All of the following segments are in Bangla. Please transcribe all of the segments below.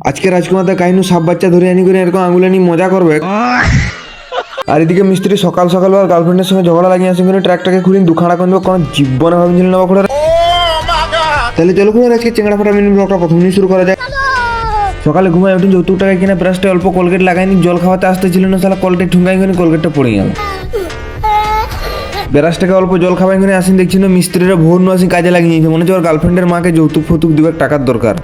আজকে রাজকুমারদা কাহিনী সাপ বাচ্চা ধরে আনি করে এরকম আঙুলে নিয়ে মজা করবে। আর এদিকে মিস্ত্রি সকাল সকাল আর গার্লফ্রেন্ডের সঙ্গে ঝগড়া লাগিয়ে আসে করে ট্র্যাকটাকে খুলে দুখানা করবে কোনো জীবনে ভাবছিল না বাকুড়া। তাহলে চলো করে আজকে চেংড়া ফাটা মিনি ব্লগটা প্রথম নিয়ে শুরু করা যায়। সকালে ঘুমায় উঠে যৌতুক টাকা কিনা ব্রাশটা অল্প কোলগেট লাগাইনি, জল খাওয়াতে আসতে ছিল না, সালা কলটা ঠুঙ্গাই করে কোলগেটটা পড়ে গেল। ব্রাশটাকে অল্প জল খাওয়াই করে আসেন, দেখছি না মিস্ত্রিরা ভোর নো আসি কাজে লাগিয়েছে, মনে হচ্ছে ওর গার্লফ্রেন্ডের মাকে যৌতুক ফতুক দিবে টাকার দরকার।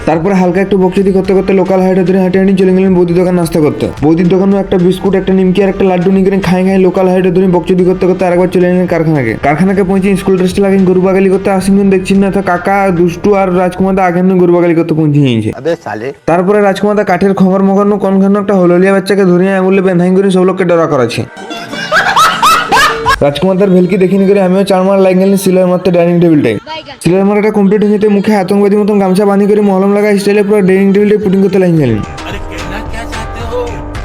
তারপরে হালকা একটু বকচুদি করতে করতে লোকাল হাইটে ধরে হাঁটে হাঁটি চলে গেলেন বৌদির দোকান নাস্তা করতে। বৌদির দোকানও একটা বিস্কুট, একটা নিমকি আর একটা লাড্ডু নিয়ে করে খাই লোকাল হাইটে ধরে বকচুদি করতে করতে আরেকবার চলে গেলেন কারখানাকে পৌঁছে স্কুল ড্রেসটা লাগিয়ে গরু বাগালি করতে আসেন, দেখছেন না তো কাকা দুষ্টু আর রাজকুমারদা আগে গরু বাগালি করতে পৌঁছে গিয়েছে। তারপরে রাজকুমারদা কাঠের খঙর মগন্ন কনখানো একটা হললিয়া বাচ্চাকে ধরিয়ে আঙুলে বেঁধাই করে সব লোককে ডরা করাচ্ছে। রাজকুমারদার ভেলকি দেখিনি করে আমিও চার মার লাগ গেলেন সিলার মারতে ডাইনিং টেবিলটাই। সিলার মারাটা কমপ্লিট হয়ে যেতে মুখে আতঙ্কবাদী মতন গামছা বাঁধি করে মহলম লাগা স্টাইলে পুরো ডাইনিং টেবিলটাই পুটিং করতে লাগ গেলেন।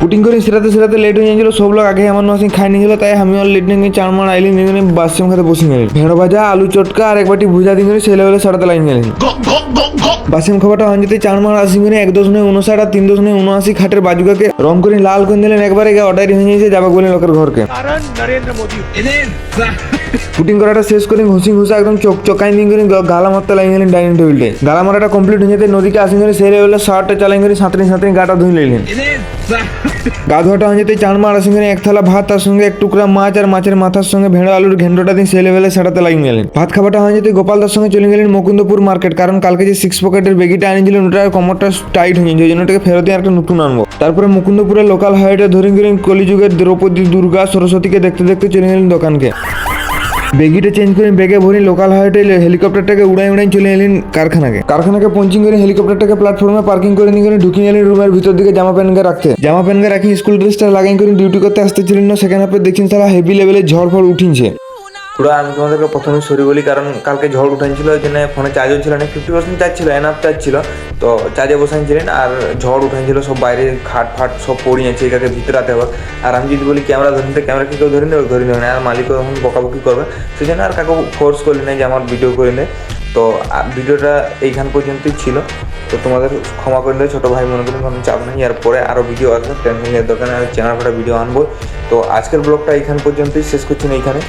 পুটিং করে সেরাতে সেরাতে লেট হয়ে গেছিল, সব লোক আগে আমার নসিং খাই নিয়েছিল, তাই আমি আর লেট নিয়ে চার মার আইলি নিয়ে বাসম খাতে বসে গেলেন। ভেড়ো ভাজা আলু চটকা আর এক বাটি ভুজা দিয়ে সেই লেভেলে সারাতে লাগ গেলেন। বাসিম খাবারটা হয়ে যেতে চার মার 80 মিনিট 1.59 আর 3.79 খাটের বাজুকাকে রং করে লাল করে দিলেন একবারে, অর্ডার হয়ে গেছে যাবে বলে লোকের ঘরকে। পুটিং করাটা শেষ করে ঘুষি ঘুষা একদম চকাই দিয়ে করে গালা মারতে লাগিয়ে গেলেন ডাইনিং টেবিলটাই। গালা মারাটা কমপ্লিট হয়ে যেতে নদীকে আসেন করে সেই লেভেলে শার্টটা চালাই করে সাঁতরি সাঁতরি গাটা ধুয়ে নিলেন। গা ধোয়াটা হয়ে যেতে চার মার আসেন করে এক থালা ভাত, তার সঙ্গে এক টুকরা মাছ আর মাছের মাথার সঙ্গে ভেড়ো আলুর ঘেন্ডটা দিয়ে সেই লেভেলে সারাতে লাগিয়ে গেলেন। ভাত খাবারটা হয়ে যেতে গোপালদার সঙ্গে চলে গেলেন মুকুন্দপুর মার্কেট, কারণ কালকে যে 6 পকেটের বেগিটা আনিয়েছিলেন ওটার কমরটা টাইট হয়ে যায়, ওই জন্য ওটাকে ফেরত দিয়ে একটা নতুন আনবো। তারপরে মুকুন্দপুরের লোকাল হাইটে ধরে গেলেন কলিযুগের দ্রৌপদী দুর্গা সরস্বতীকে দেখতে দেখতে চলে গেলেন দোকানকে। বেগিটা চেঞ্জ করে বেগে ভরি লোকাল হাইটে হেলিকপ্টারটাকে উড়াই চলে এলেন কারখানাকে পঞ্চিং করে হেলিকপ্টারটাকে প্ল্যাটফর্মে পার্কিং করে নিয়ে করে ঢুকিয়ে এলেন রুমের ভিতর দিকে জামা প্যান্ট রাখি স্কুল ড্রেসটা লাগাই করে ডিউটি করতে আসতেছিলেন না। সেখানে আপনি দেখছেন তারা হেভি লেভেলে ঝড় ফড় উঠিনছে। পুরো আমি তোমাদেরকে প্রথমে সরি বলি, কারণ কালকে ঝড় উঠাইছিল, ওই জন্য ফোনে চার্জও ছিল না, 50% চার্জ ছিল, এনাফ চার্জ ছিল, তো চার্জে বসাইছিলেন। আর ঝড় উঠাইছিল, সব বাইরে খাট ফাট সব পড়িয়েছে, এটাকে ভিতরাতে হবে। আর আমি যদি বলি ক্যামেরা ধরতে, ক্যামেরা কি কেউ ধরে নেবে না, আর মালিকও এখন বকাবকি করবে, সেই জন্য আর কাউকে ফোর্স করলি না যে আমার ভিডিও করে নেয়। তো ভিডিওটা এইখান পর্যন্তই ছিল, তো তোমাদের ক্ষমা করে দেয় ছোটো ভাই মনে করেন, কোনো চাপ নেই। এরপরে আরও ভিডিও আসবে, টেনশন নেওয়ার দোকানে আমি চ্যানেল ফাটা ভিডিও আনবো। তো আজকের ব্লগটা এইখান পর্যন্তই শেষ করছি না, এইখানে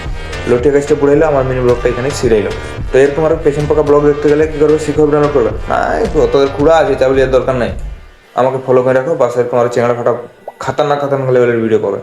লটিয়া গাছটা পড়ে এলো, আমার মিনি ব্লগটা এখানে ছিঁড়ে তো এর তোমার পেছন পাকা ব্লগ দেখতে গেলে কী করবে, শিখো ডাউনলোড করবে না, তোদের খুঁড়া আছে চাবলি এর দরকার নাই, আমাকে ফলো করে রাখো, বাস এরকম আর চ্যানেল ফাটা খাতারনাক লেভেলের ভিডিও পাবে।